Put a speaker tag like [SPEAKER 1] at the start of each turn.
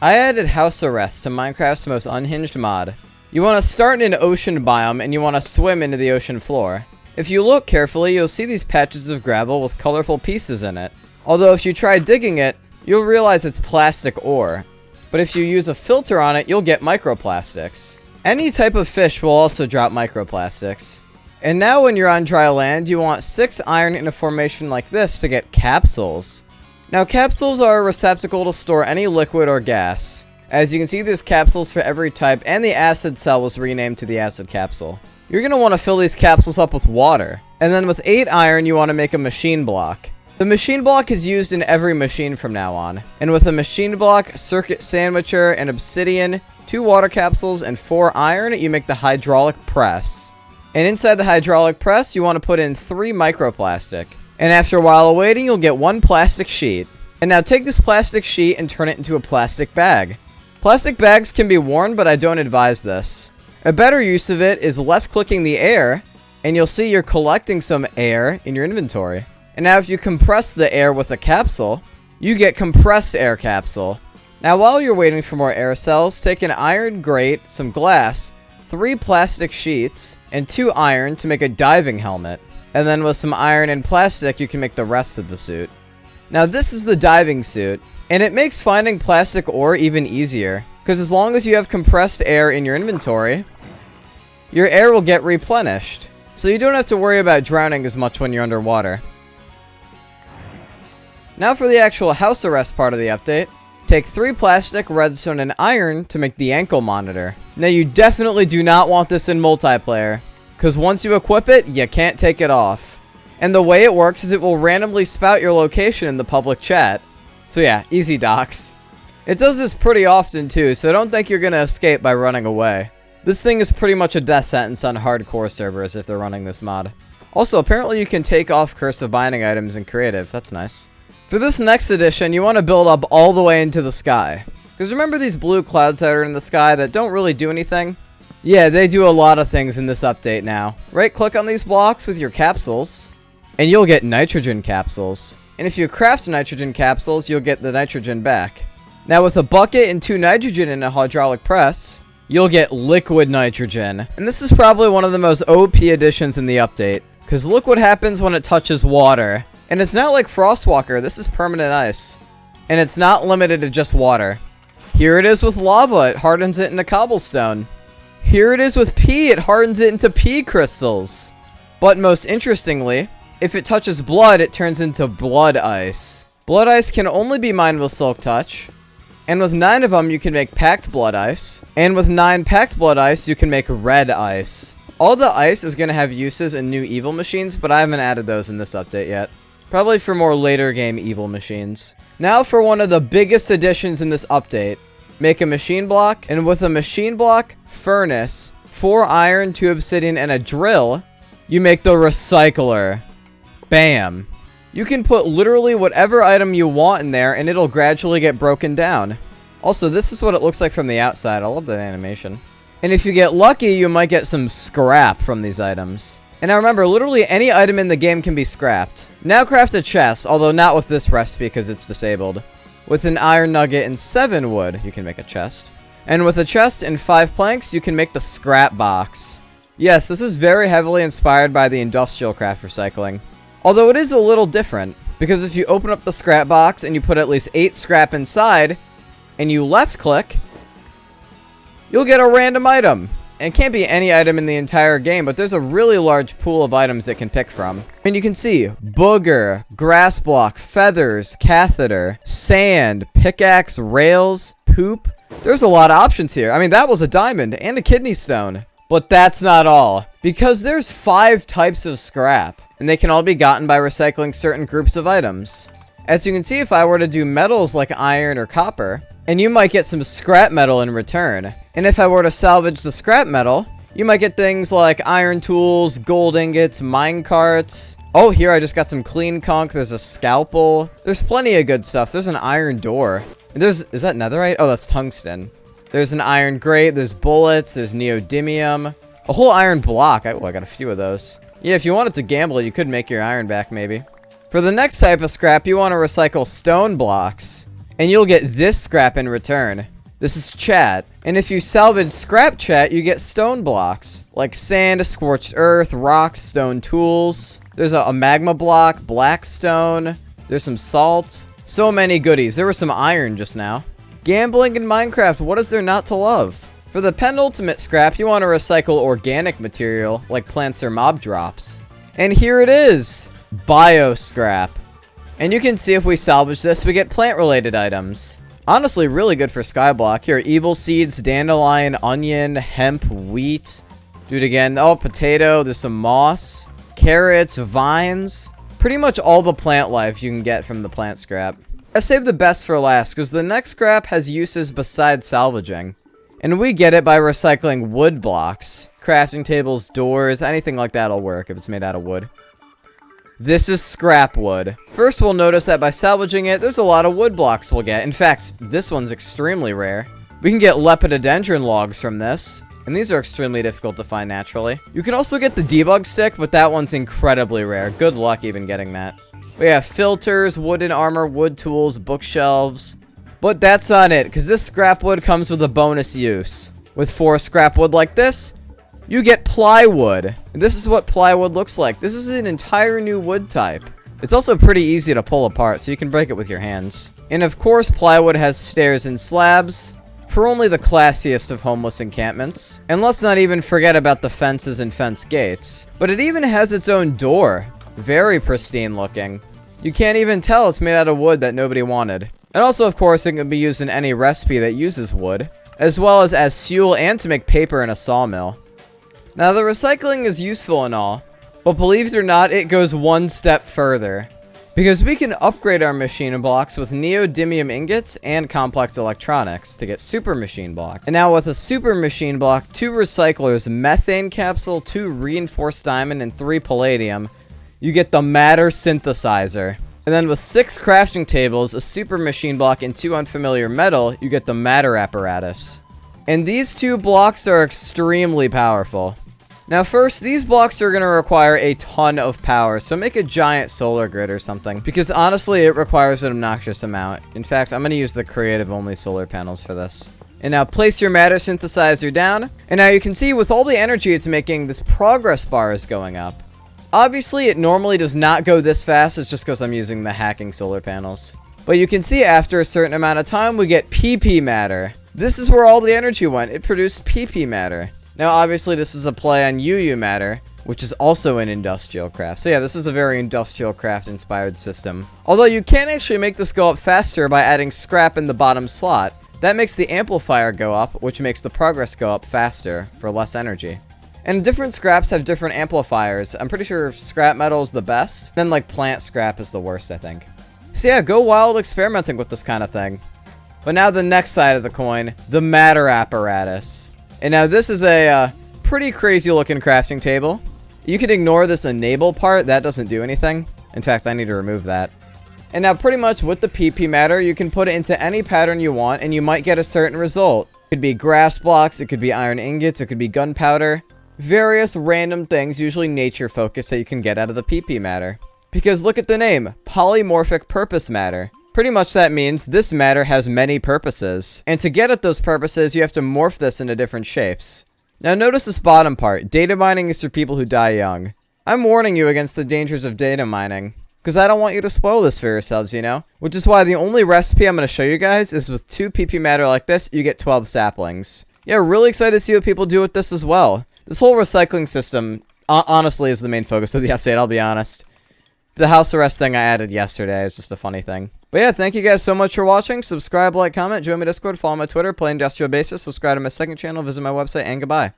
[SPEAKER 1] I added house arrest to Minecraft's most unhinged mod. You want to start in an ocean biome and you want to swim into the ocean floor. If you look carefully, you'll see these patches of gravel with colorful pieces in it. Although if you try digging it, you'll realize it's plastic ore. But if you use a filter on it, you'll get microplastics. Any type of fish will also drop microplastics. And now when you're on dry land, you want 6 iron in a formation like this to get capsules. Now capsules are a receptacle to store any liquid or gas. As you can see, there's capsules for every type, and the acid cell was renamed to the acid capsule. You're going to want to fill these capsules up with water. And then with 8 iron, you want to make a machine block. The machine block is used in every machine from now on. And with a machine block, circuit sandwicher, and obsidian, 2 water capsules, and 4 iron, you make the hydraulic press. And inside the hydraulic press, you want to put in 3 microplastic. And after a while of waiting, you'll get 1 plastic sheet. And now take this plastic sheet and turn it into a plastic bag. Plastic bags can be worn, but I don't advise this. A better use of it is left-clicking the air, and you'll see you're collecting some air in your inventory. And now if you compress the air with a capsule, you get compressed air capsule. Now while you're waiting for more air cells, take an iron grate, some glass, 3 plastic sheets, and 2 iron to make a diving helmet. And then with some iron and plastic, you can make the rest of the suit. Now this is the diving suit, and it makes finding plastic ore even easier, because as long as you have compressed air in your inventory, your air will get replenished, so you don't have to worry about drowning as much when you're underwater. Now for the actual house arrest part of the update. Take 3 plastic, redstone, and iron to make the ankle monitor. Now you definitely do not want this in multiplayer, because once you equip it, you can't take it off. And the way it works is it will randomly spout your location in the public chat. So yeah, easy docs. It does this pretty often too, so don't think you're gonna escape by running away. This thing is pretty much a death sentence on hardcore servers if they're running this mod. Also, apparently you can take off cursive binding items in creative. That's nice. For this next edition, you want to build up all the way into the sky. Because remember these blue clouds that are in the sky that don't really do anything? Yeah, they do a lot of things in this update now. Right-click on these blocks with your capsules, and you'll get nitrogen capsules. And if you craft nitrogen capsules, you'll get the nitrogen back. Now with a bucket and 2 nitrogen in a hydraulic press, you'll get liquid nitrogen. And this is probably one of the most OP additions in the update, because look what happens when it touches water. And it's not like Frostwalker, this is permanent ice. And it's not limited to just water. Here it is with lava, it hardens it into cobblestone. Here it is with pee, it hardens it into pea crystals. But most interestingly, if it touches blood, it turns into blood ice. Blood ice can only be mined with silk touch. And with 9 of them, you can make packed blood ice. And with 9 packed blood ice, you can make red ice. All the ice is going to have uses in new evil machines, but I haven't added those in this update yet. Probably for more later game evil machines. Now for one of the biggest additions in this update. Make a machine block, and with a machine block, furnace, 4 iron, 2 obsidian, and a drill, you make the recycler. Bam. You can put literally whatever item you want in there, and it'll gradually get broken down. Also, this is what it looks like from the outside. I love that animation. And if you get lucky, you might get some scrap from these items. And now remember, literally any item in the game can be scrapped. Now craft a chest, although not with this recipe because it's disabled. With an iron nugget and 7 wood, you can make a chest. And with a chest and 5 planks, you can make the scrap box. Yes, this is very heavily inspired by the industrial craft recycling. Although it is a little different, because if you open up the scrap box and you put at least 8 scrap inside, and you left click, you'll get a random item. And it can't be any item in the entire game, but there's a really large pool of items it can pick from. And you can see booger, grass block, feathers, catheter, sand, pickaxe, rails, poop. There's a lot of options here. I mean, that was a diamond and a kidney stone. But that's not all, because there's 5 types of scrap, and they can all be gotten by recycling certain groups of items. As you can see, if I were to do metals like iron or copper, and you might get some scrap metal in return. And if I were to salvage the scrap metal, you might get things like iron tools, gold ingots, mine carts. Oh, here I just got some clean conch. There's a scalpel. There's plenty of good stuff. There's an iron door. Is that netherite? Oh, that's tungsten. There's an iron grate. There's bullets. There's neodymium. A whole iron block. I got a few of those. Yeah, if you wanted to gamble, you could make your iron back, maybe. For the next type of scrap, you want to recycle stone blocks. and you'll get this scrap in return. This is chat, and if you salvage scrap chat, you get stone blocks, like sand, scorched earth, rocks, stone tools. There's a magma block, black stone, there's some salt. So many goodies. There was some iron just now. Gambling in Minecraft, what is there not to love? For the penultimate scrap, you want to recycle organic material, like plants or mob drops. And here it is! Bio scrap. And you can see if we salvage this, we get plant-related items. Honestly, really good for Skyblock. Here, evil seeds, dandelion, onion, hemp, wheat. Do it again. Oh, potato. There's some moss. Carrots, vines. Pretty much all the plant life you can get from the plant scrap. I saved the best for last, because the next scrap has uses besides salvaging. And we get it by recycling wood blocks. Crafting tables, doors, anything like that will work if it's made out of wood. This is scrap wood. First, we'll notice that by salvaging it, there's a lot of wood blocks we'll get. In fact, this one's extremely rare. We can get lepidodendron logs from this, and these are extremely difficult to find naturally. You can also get the debug stick, but that one's incredibly rare. Good luck even getting that. We have filters, wooden armor, wood tools, bookshelves. But that's not it, because this scrap wood comes with a bonus use. With 4 scrap wood like this, you get plywood. This is what plywood looks like. This is an entire new wood type. It's also pretty easy to pull apart, so you can break it with your hands. And of course, plywood has stairs and slabs for only the classiest of homeless encampments. And let's not even forget about the fences and fence gates. But it even has its own door. Very pristine looking. You can't even tell it's made out of wood that nobody wanted. And also, of course, it can be used in any recipe that uses wood, as well as fuel and to make paper in a sawmill. Now, the recycling is useful and all, but believe it or not, it goes one step further. Because we can upgrade our machine blocks with neodymium ingots and complex electronics to get super machine blocks. And now with a super machine block, 2 recyclers, methane capsule, 2 reinforced diamond, and 3 palladium, you get the matter synthesizer. And then with 6 crafting tables, a super machine block, and 2 unfamiliar metal, you get the matter apparatus. And these 2 blocks are extremely powerful. Now first, these blocks are going to require a ton of power, so make a giant solar grid or something, because honestly it requires an obnoxious amount. In fact, I'm going to use the creative only solar panels for this. And now place your matter synthesizer down, and now you can see with all the energy it's making, this progress bar is going up. Obviously it normally does not go this fast, it's just because I'm using the hacking solar panels. But you can see after a certain amount of time we get PP matter. This is where all the energy went, it produced PP matter. Now, obviously, this is a play on UU matter, which is also an industrial craft. So yeah, this is a very industrial craft inspired system. Although you can actually make this go up faster by adding scrap in the bottom slot. That makes the amplifier go up, which makes the progress go up faster for less energy. And different scraps have different amplifiers. I'm pretty sure scrap metal is the best. Then like plant scrap is the worst, I think. So yeah, go wild experimenting with this kind of thing. But now the next side of the coin, the matter apparatus. And now this is a pretty crazy looking crafting table. You can ignore this enable part, that doesn't do anything. In fact, I need to remove that. And now pretty much with the PP matter, you can put it into any pattern you want and you might get a certain result. It could be grass blocks, it could be iron ingots, it could be gunpowder. Various random things, usually nature focused, that you can get out of the PP matter. Because look at the name, polymorphic purpose matter. Pretty much that means this matter has many purposes. And to get at those purposes, you have to morph this into different shapes. Now notice this bottom part. Data mining is for people who die young. I'm warning you against the dangers of data mining. Because I don't want you to spoil this for yourselves, you know? Which is why the only recipe I'm going to show you guys is with 2 PP matter like this, you get 12 saplings. Yeah, really excited to see what people do with this as well. This whole recycling system, honestly, is the main focus of the update, I'll be honest. The house arrest thing I added yesterday is just a funny thing. But yeah, thank you guys so much for watching. Subscribe, like, comment, join my Discord, follow my Twitter, play Industrial Basis, subscribe to my second channel, visit my website, and goodbye.